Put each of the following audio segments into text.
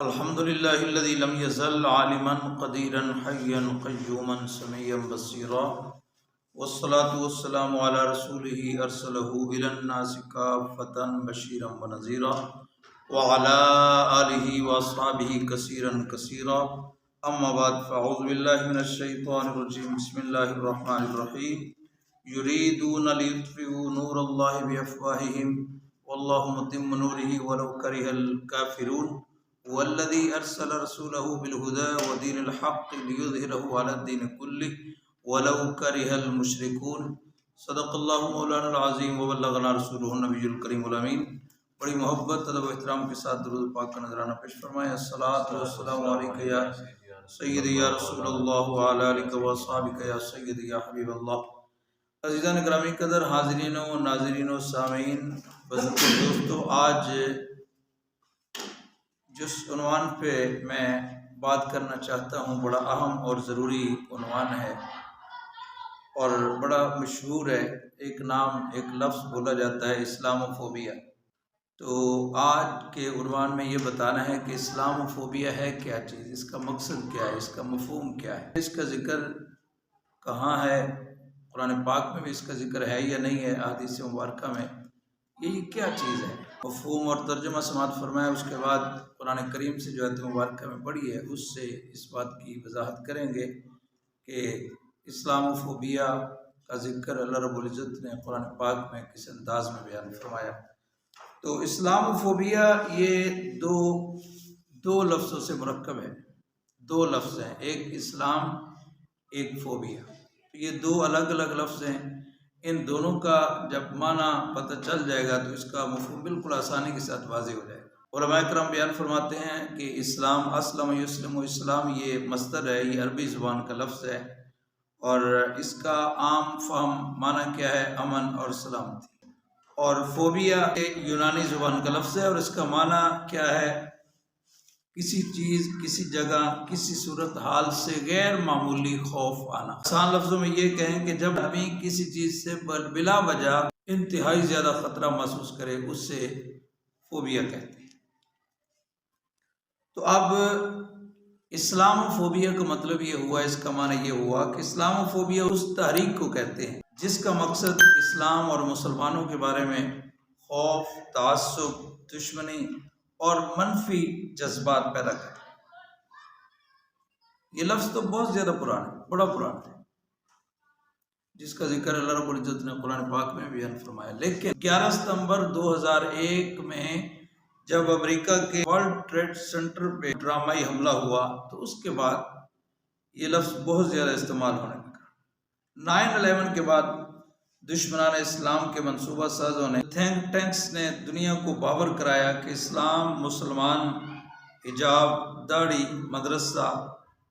الحمد لله الذي لم يزل عالما قديرا حيا قيوما سميعا بصيرا والصلاة والسلام على رسوله أرسله إلى الناس كافة بشيرا ونذيرا وعلى آله وأصحابه كثيرا أما بعد فأعوذ بالله من الشيطان الرجيم بسم الله الرحمن الرحيم يريدون ليطفئوا نور الله بأفواههم والله متم نوره ولو كره الكافرون والذي أرسل رسوله بالهدى ودين الحق ليظهره على الدين كله ولو كره المشركون صدق اللہ مولانا العظیم وبلغنا رسولہ النبی الکریم الامین۔ بڑی محبت ادب و احترام کے ساتھ درود پاک کا نذرانہ پیش فرمائیں۔ الصلاۃ والسلام علیک یا سیدی یا رسول اللہ وعلی آلک و اصحابک یا سیدی یا حبیب اللہ۔ عزیزان گرامی قدر، حاضرین و ناظرین و سامعین، بزرگ دوستو، آج جس عنوان پہ میں بات کرنا چاہتا ہوں بڑا اہم اور ضروری عنوان ہے اور بڑا مشہور ہے۔ ایک نام، ایک لفظ بولا جاتا ہے، اسلام فوبیا۔ تو آج کے عنوان میں یہ بتانا ہے کہ اسلام فوبیا ہے کیا چیز، اس کا مقصد کیا ہے، اس کا مفہوم کیا ہے، اس کا ذکر کہاں ہے، قرآن پاک میں بھی اس کا ذکر ہے یا نہیں ہے، احادیث مبارکہ میں یہ کیا چیز ہے، مفہوم اور ترجمہ سماعت فرمایا۔ اس کے بعد قرآن کریم سے جو آیت مبارکہ میں پڑھی ہے اس سے اس بات کی وضاحت کریں گے کہ اسلام فوبیا کا ذکر اللہ رب العزت نے قرآن پاک میں کس انداز میں بیان فرمایا۔ تو اسلام فوبیا یہ دو لفظوں سے مرکب ہے، دو لفظ ہیں، ایک اسلام ایک فوبیا۔ یہ دو الگ الگ لفظ ہیں، ان دونوں کا جب معنی پتہ چل جائے گا تو اس کا مفہوم بالکل آسانی کے ساتھ واضح ہو جائے گا۔ علماء کرام بیان فرماتے ہیں کہ اسلام، اسلم یسلم و اسلام، یہ مصدر ہے، یہ عربی زبان کا لفظ ہے اور اس کا عام فہم معنی کیا ہے، امن اور سلامتی۔ اور فوبیا یونانی زبان کا لفظ ہے اور اس کا معنی کیا ہے، کسی چیز، کسی جگہ، کسی صورتحال سے غیر معمولی خوف آنا۔ آسان لفظوں میں یہ کہیں کہ جب آدمی کسی چیز سے بلا وجہ انتہائی زیادہ خطرہ محسوس کرے، اس سے فوبیا کہتے ہیں۔ تو اب اسلام فوبیا کا مطلب یہ ہوا، اس کا معنی یہ ہوا کہ اسلام فوبیا اس تحریک کو کہتے ہیں جس کا مقصد اسلام اور مسلمانوں کے بارے میں خوف، تعصب، دشمنی اور منفی جذبات پیدا کرے۔ یہ لفظ تو بہت زیادہ پرانا ہے، بڑا پرانا ہے، جس کا ذکر اللہ رب العزت نے قرآن پاک میں بیان فرمایا۔ لیکن 11 ستمبر 2001 میں جب امریکہ کے ورلڈ ٹریڈ سینٹر پہ ڈرامائی حملہ ہوا تو اس کے بعد یہ لفظ بہت زیادہ استعمال ہونے لگا۔ 9/11 کے بعد دشمنان اسلام کے منصوبہ سازوں نے، تھنک ٹینکس نے دنیا کو باور کرایا کہ اسلام، مسلمان، حجاب، داڑھی، مدرسہ،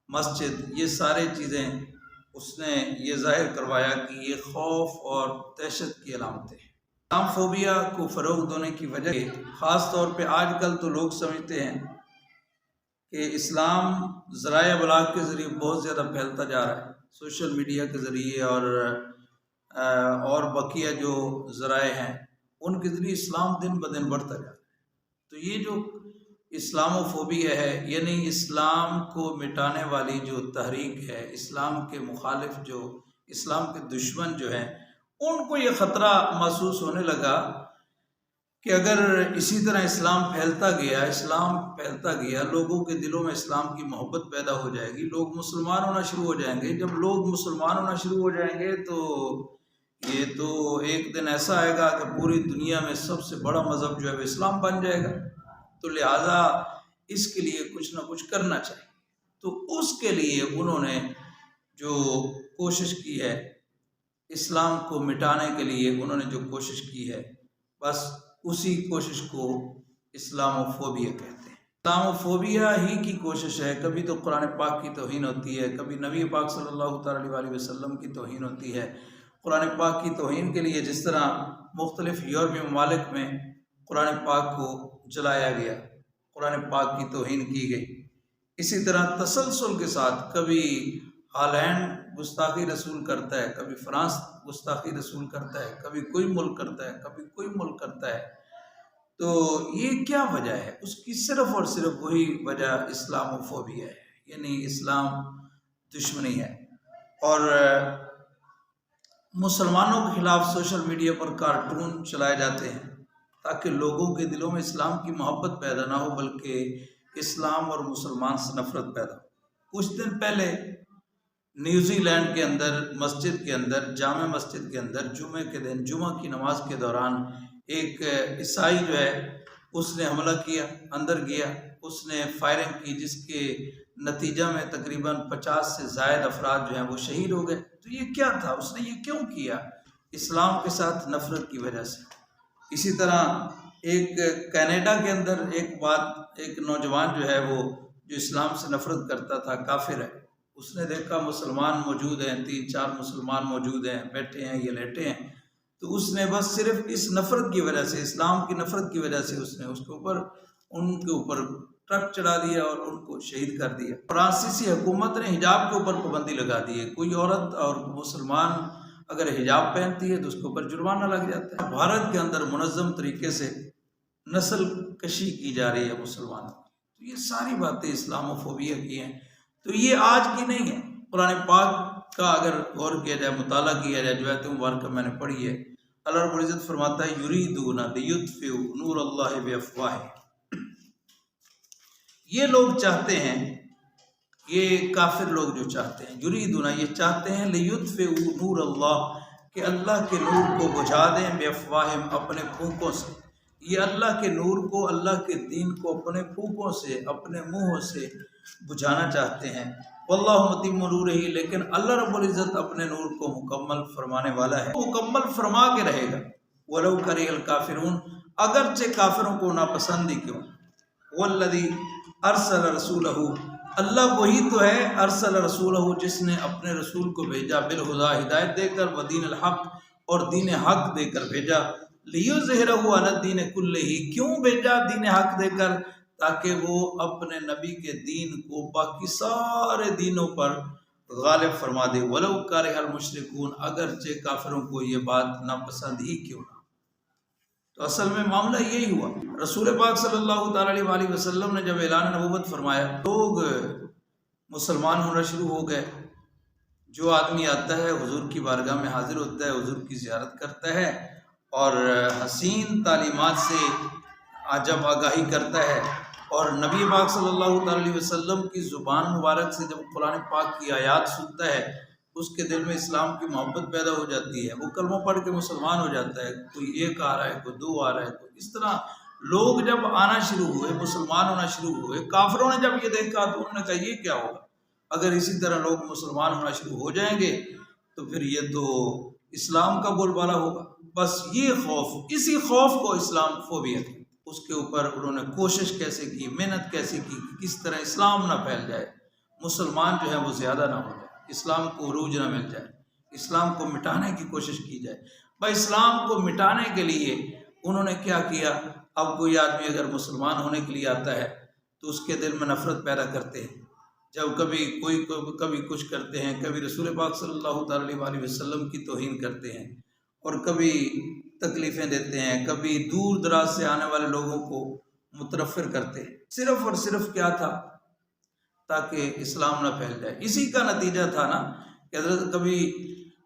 مسجد، یہ سارے چیزیں اس نے یہ ظاہر کروایا کہ یہ خوف اور دہشت کی علامتیں ہیں۔ اسلام فوبیا کو فروغ دینے کی وجہ، خاص طور پہ آج کل تو لوگ سمجھتے ہیں کہ اسلام ذرائع ابلاغ کے ذریعے بہت زیادہ پھیلتا جا رہا ہے، سوشل میڈیا کے ذریعے اور بقیہ جو ذرائع ہیں ان کے ذریعے اسلام دن بدن بڑھتا جا رہا ہے۔ تو یہ جو اسلام و فوبیا ہے، یعنی اسلام کو مٹانے والی جو تحریک ہے، اسلام کے مخالف، جو اسلام کے دشمن جو ہیں، ان کو یہ خطرہ محسوس ہونے لگا کہ اگر اسی طرح اسلام پھیلتا گیا، لوگوں کے دلوں میں اسلام کی محبت پیدا ہو جائے گی، لوگ مسلمان ہونا شروع ہو جائیں گے۔ جب لوگ مسلمان ہونا شروع ہو جائیں گے تو یہ تو ایک دن ایسا آئے گا کہ پوری دنیا میں سب سے بڑا مذہب جو ہے وہ اسلام بن جائے گا۔ تو لہٰذا اس کے لیے کچھ نہ کچھ کرنا چاہیے۔ تو اس کے لیے انہوں نے جو کوشش کی ہے، اسلام کو مٹانے کے لیے انہوں نے جو کوشش کی ہے، بس اسی کوشش کو اسلام فوبیا کہتے ہیں۔ اسلام فوبیا ہی کی کوشش ہے۔ کبھی تو قرآن پاک کی توہین ہوتی ہے، کبھی نبی پاک صلی اللہ تعالیٰ علیہ وسلم کی توہین ہوتی ہے۔ قرآن پاک کی توہین کے لیے جس طرح مختلف یورپی ممالک میں قرآن پاک کو جلایا گیا، قرآن پاک کی توہین کی گئی، اسی طرح تسلسل کے ساتھ کبھی ہالینڈ گستاخی رسول کرتا ہے، کبھی فرانس گستاخی رسول کرتا ہے، کبھی کوئی ملک کرتا ہے، کبھی کوئی ملک کرتا ہے۔ تو یہ کیا وجہ ہے؟ اس کی صرف اور صرف وہی وجہ اسلاموفوبیا ہے، یعنی اسلام دشمنی ہے۔ اور مسلمانوں کے خلاف سوشل میڈیا پر کارٹون چلائے جاتے ہیں تاکہ لوگوں کے دلوں میں اسلام کی محبت پیدا نہ ہو بلکہ اسلام اور مسلمان سے نفرت پیدا ہو۔ کچھ دن پہلے نیوزی لینڈ کے اندر مسجد کے اندر، جامع مسجد کے اندر جمعے کے دن جمعہ کی نماز کے دوران ایک عیسائی جو ہے اس نے حملہ کیا، اندر گیا، اس نے فائرنگ کی، جس کے نتیجہ میں تقریباً 50 سے زائد افراد جو ہیں وہ شہید ہو گئے۔ تو یہ کیا تھا؟ اس نے یہ کیوں کیا؟ اسلام کے ساتھ نفرت کی وجہ سے۔ اسی طرح ایک کینیڈا کے اندر ایک نوجوان جو ہے وہ جو اسلام سے نفرت کرتا تھا، کافر ہے، اس نے دیکھا مسلمان موجود ہیں، 3-4 مسلمان موجود ہیں، بیٹھے ہیں، یہ لیٹے ہیں، تو اس نے بس صرف اس نفرت کی وجہ سے، اسلام کی نفرت کی وجہ سے اس نے ان کے اوپر ٹرک چڑھا دیا اور ان کو شہید کر دیا۔ فرانسیسی حکومت نے حجاب کے اوپر پابندی لگا دی ہے، کوئی عورت اور مسلمان اگر حجاب پہنتی ہے تو اس کے اوپر جرمانہ لگ جاتا ہے۔ بھارت کے اندر منظم طریقے سے نسل کشی کی جا رہی ہے مسلمانوں کی۔ تو یہ ساری باتیں اسلاموفوبیا کی ہیں، تو یہ آج کی نہیں ہے۔ قرآن پاک کا اگر غور کیا جائے، مطالعہ کیا جائے، جو آیت مبارکہ میں نے پڑھی ہے، اللہ رب العزت فرماتا ہے یریدون لیطفئوا نور اللہ بافواہہم، یہ لوگ چاہتے ہیں، یہ کافر لوگ جو چاہتے ہیں، یریدون یہ چاہتے ہیں، لیطفئوا نور اللہ کہ اللہ کے نور کو بجھا دیں، بافواہہم اپنے پھونکوں سے۔ یہ اللہ کے نور کو، اللہ کے دین کو اپنے پھونکوں سے، اپنے منہوں سے بجھانا چاہتے ہیں۔ واللہ متم نورہ، لیکن اللہ رب العزت اپنے نور کو مکمل فرمانے والا ہے، مکمل فرما کے رہے گا۔ ولو کرہ الکافرون، اگرچہ کافروں کو ناپسند ہی کیوں۔ والذی ارسل رسولہ، اللہ وہی تو ہے، ارسل رسولہ جس نے اپنے رسول کو بھیجا، بالہدیٰ ہدایت دے کر، ودین الحق اور دین حق دے کر بھیجا، لیظہرہ علی الدین کلہ، کیوں بھیجا دین حق دے کر؟ تاکہ وہ اپنے نبی کے دین کو باقی سارے دینوں پر غالب فرما دے۔ ولو کرہ المشرکون، اگرچہ کافروں کو یہ بات ناپسند ہی کیوں نہ۔ تو اصل میں معاملہ یہی ہوا۔ رسول پاک صلی اللہ تعالیٰ علیہ وسلم نے جب اعلان نبوت فرمایا، لوگ مسلمان ہونا شروع ہو گئے۔ جو آدمی آتا ہے حضور کی بارگاہ میں حاضر ہوتا ہے، حضور کی زیارت کرتا ہے اور حسین تعلیمات سے جب آگاہی کرتا ہے اور نبی پاک صلی اللہ علیہ وسلم کی زبان مبارک سے جب قرآن پاک کی آیات سنتا ہے، اس کے دل میں اسلام کی محبت پیدا ہو جاتی ہے، وہ کلمہ پڑھ کے مسلمان ہو جاتا ہے۔ کوئی 1 آ رہا ہے، کوئی 2 آ رہا ہے، کوئی اس طرح لوگ جب آنا شروع ہوئے، مسلمان ہونا شروع ہوئے۔ کافروں نے جب یہ دیکھا تو انہوں نے کہا یہ کیا ہوگا؟ اگر اسی طرح لوگ مسلمان ہونا شروع ہو جائیں گے تو پھر یہ تو اسلام کا بول بالا ہوگا۔ بس یہ خوف، اسی خوف کو اسلام فوبیا تھی۔ اس کے اوپر انہوں نے کوشش کیسے کی، محنت کیسے کی کہ کس طرح اسلام نہ پھیل جائے، مسلمان جو ہے وہ زیادہ نہ ہو جائے، اسلام کو عروج نہ مل جائے، اسلام کو مٹانے کی کوشش کی جائے۔ بھائی اسلام کو مٹانے کے لیے انہوں نے کیا کیا؟ اب کوئی آدمی اگر مسلمان ہونے کے لیے آتا ہے تو اس کے دل میں نفرت پیدا کرتے ہیں۔ جب کبھی کچھ کرتے ہیں، کبھی رسول پاک صلی اللہ تعالیٰ علیہ وسلم کی توہین کرتے ہیں، اور کبھی تکلیفیں دیتے ہیں، کبھی دور دراز سے آنے والے لوگوں کو متنفر کرتے ہیں۔ صرف اور صرف کیا تھا؟ تاکہ اسلام نہ پھیل جائے۔ اسی کا نتیجہ تھا نا کہ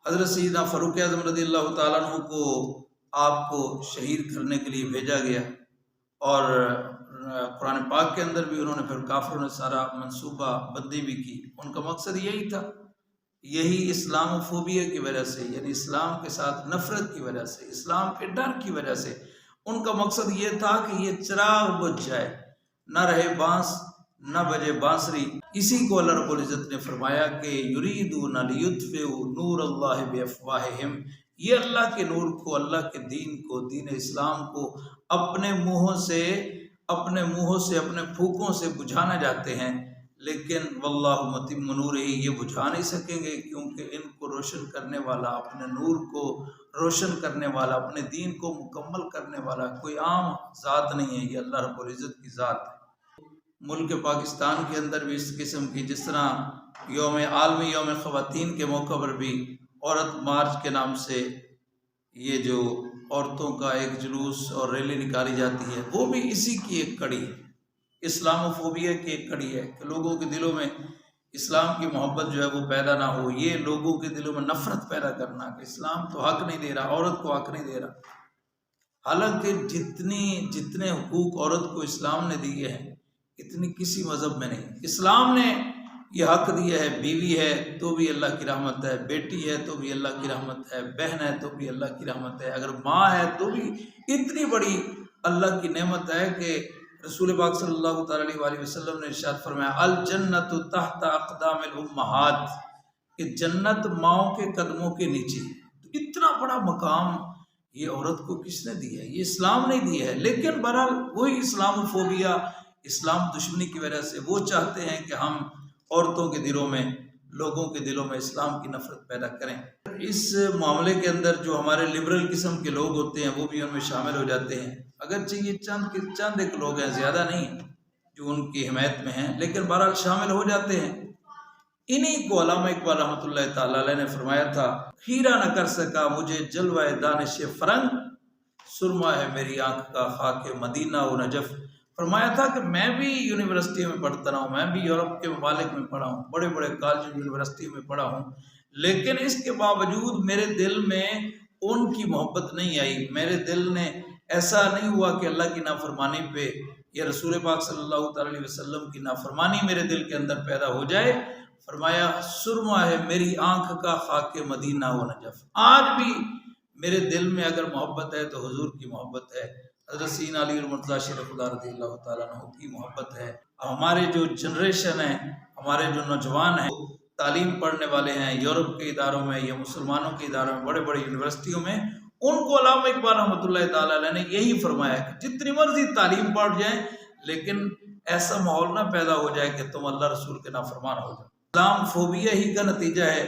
حضرت سیدنا فاروق اعظم رضی اللہ تعالیٰ عنہ کو آپ کو شہید کرنے کے لیے بھیجا گیا، اور قرآن پاک کے اندر بھی انہوں نے پھر کافروں نے سارا منصوبہ بندی بھی کی۔ ان کا مقصد یہی تھا، یہی اسلاموفوبیا کی وجہ سے، یعنی اسلام کے ساتھ نفرت کی وجہ سے، اسلام کے ڈر کی وجہ سے ان کا مقصد یہ تھا کہ یہ چراغ بجھ جائے، نہ رہے بانس نہ بجے بانسری۔ اسی کو اللہ رب العزت نے فرمایا کہ یریدون لیطفئوا نور اللہ بافواہہم، یہ اللہ کے نور کو، اللہ کے دین کو، دین اسلام کو اپنے منہوں سے، اپنے پھونکوں سے بجھانا چاہتے ہیں، لیکن واللہ متم نورہ، یہ بجھا نہیں سکیں گے، کیونکہ ان کو روشن کرنے والا، اپنے نور کو روشن کرنے والا، اپنے دین کو مکمل کرنے والا کوئی عام ذات نہیں ہے، یہ اللہ رب العزت کی ذات ہے۔ ملک پاکستان کے اندر بھی اس قسم کی، جس طرح عالمی یوم خواتین کے موقع پر بھی عورت مارچ کے نام سے یہ جو عورتوں کا ایک جلوس اور ریلی نکالی جاتی ہے، وہ بھی اسی کی ایک کڑی ہے، اسلاموفوبیا کی ایک کڑی ہے کہ لوگوں کے دلوں میں اسلام کی محبت جو ہے وہ پیدا نہ ہو، یہ لوگوں کے دلوں میں نفرت پیدا کرنا کہ اسلام تو حق نہیں دے رہا، عورت کو حق نہیں دے رہا، حالانکہ جتنے حقوق عورت کو اسلام نے دیے ہیں اتنی کسی مذہب میں نہیں۔ اسلام نے یہ حق دیا ہے، بیوی ہے تو بھی اللہ کی رحمت ہے، بیٹی ہے تو بھی اللہ کی رحمت ہے، بہن ہے تو بھی اللہ کی رحمت ہے، اگر ماں ہے تو بھی اتنی بڑی اللہ کی نعمت ہے کہ رسول پاک صلی اللہ تعالیٰ علیہ وسلم نے ارشاد فرمایا الجنت تحت اقدام الامہات، کہ جنت ماؤں کے قدموں کے نیچے ہے۔ تو اتنا بڑا مقام یہ عورت کو کس نے دیا ہے؟ یہ اسلام نے دیا ہے، لیکن بہرحال وہی اسلاموفوبیا، اسلام دشمنی کی وجہ سے وہ چاہتے ہیں کہ ہم عورتوں کے دلوں میں، لوگوں کے دلوں میں اسلام کی نفرت پیدا کریں۔ اس معاملے کے اندر جو ہمارے لبرل قسم کے لوگ ہوتے ہیں وہ بھی ان میں شامل ہو جاتے ہیں، اگرچہ یہ چند ایک لوگ ہیں، زیادہ نہیں جو ان کی حمایت میں ہیں، لیکن بہرحال شامل ہو جاتے ہیں۔ انہی کو علامہ اقبال رحمۃ اللہ تعالیٰ علیہ نے فرمایا تھا خیرہ نہ کر سکا مجھے جلوہ دانش فرنگ، سرما ہے میری آنکھ کا خاک مدینہ و نجف۔ فرمایا تھا کہ میں بھی یونیورسٹی میں پڑھتا رہا ہوں، میں بھی یورپ کے ممالک میں پڑھا ہوں، بڑے بڑے کالج یونیورسٹی میں پڑھا ہوں، لیکن اس کے باوجود میرے دل میں ان کی محبت نہیں آئی، میرے دل نے ایسا نہیں ہوا کہ اللہ کی نافرمانی پہ یا رسول پاک صلی اللہ تعالیٰ علیہ وسلم کی نافرمانی میرے دل کے اندر پیدا ہو جائے۔ فرمایا سرما ہے میری آنکھ کا خاک مدینہ و نجف، آج بھی میرے دل میں اگر محبت ہے تو حضور کی محبت ہے، حضرت سیدنا علی المرتضیٰ شیر خدا رضی اللہ تعالیٰ عنہ کی محبت ہے۔ ہمارے جو جنریشن ہیں، ہمارے جو نوجوان ہیں، تعلیم پڑھنے والے ہیں یورپ کے اداروں میں یا مسلمانوں کے اداروں میں، بڑے بڑے یونیورسٹیوں میں، ان کو علامہ اقبال رحمۃ اللہ تعالیٰ علیہ نے یہی فرمایا کہ جتنی مرضی تعلیم پڑھ جائیں لیکن ایسا ماحول نہ پیدا ہو جائے کہ تم اللہ رسول کے نافرمان ہو جاؤ۔ اسلام فوبیا ہی کا نتیجہ ہے،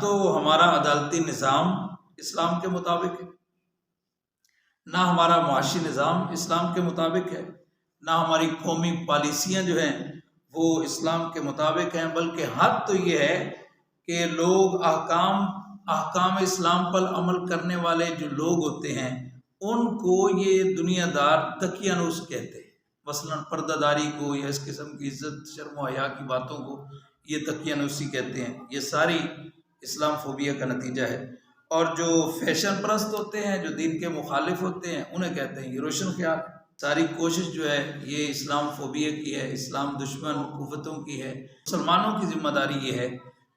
تو ہمارا عدالتی نظام اسلام کے مطابق ہے، نہ ہمارا معاشی نظام اسلام کے مطابق ہے، نہ ہماری قومی پالیسیاں جو ہیں وہ اسلام کے مطابق ہیں، بلکہ حد تو یہ ہے کہ لوگ احکام اسلام پر عمل کرنے والے جو لوگ ہوتے ہیں ان کو یہ دنیا دار دقیانوس کہتے ہیں، مثلا پردہ داری کو یا اس قسم کی عزت شرم و حیا کی باتوں کو یہ دقیانوسی کہتے ہیں۔ یہ ساری اسلام فوبیا کا نتیجہ ہے۔ اور جو فیشن پرست ہوتے ہیں، جو دین کے مخالف ہوتے ہیں، انہیں کہتے ہیں یہ روشن خیال۔ ساری کوشش جو ہے یہ اسلام فوبیا کی ہے، اسلام دشمن قوتوں کی ہے۔ مسلمانوں کی ذمہ داری یہ ہے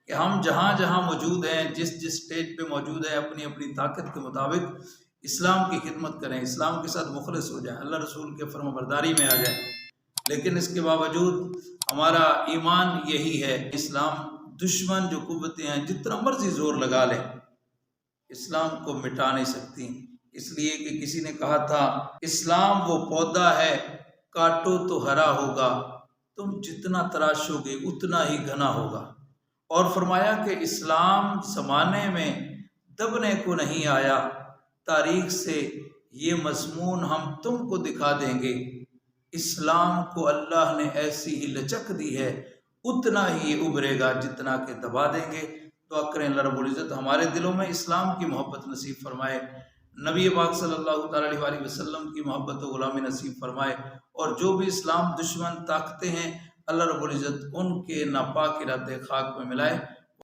کہ ہم جہاں جہاں موجود ہیں، جس سٹیج پہ موجود ہیں، اپنی اپنی طاقت کے مطابق اسلام کی خدمت کریں، اسلام کے ساتھ مخلص ہو جائیں، اللہ رسول کے فرما برداری میں آ جائیں۔ لیکن اس کے باوجود ہمارا ایمان یہی ہے، اسلام دشمن جو قوتیں ہیں جتنا مرضی زور لگا لیں اسلام کو مٹا نہیں سکتی، اس لیے کہ کسی نے کہا تھا اسلام وہ پودا ہے کاٹو تو ہرا ہوگا، تم جتنا تراشو گے اتنا ہی گھنا ہوگا۔ اور فرمایا کہ اسلام زمانے میں دبنے کو نہیں آیا، تاریخ سے یہ مضمون ہم تم کو دکھا دیں گے، اسلام کو اللہ نے ایسی ہی لچک دی ہے اتنا ہی ابھرے گا جتنا کہ دبا دیں گے۔ دعا کریں اللہ رب العزت ہمارے دلوں میں اسلام کی محبت نصیب فرمائے، نبی پاک صلی اللہ تعالیٰ علیہ وسلم کی محبت و غلامی نصیب فرمائے، اور جو بھی اسلام دشمن طاقتیں ہیں اللہ رب العزت ان کے ناپاک ارادے خاک میں ملائے۔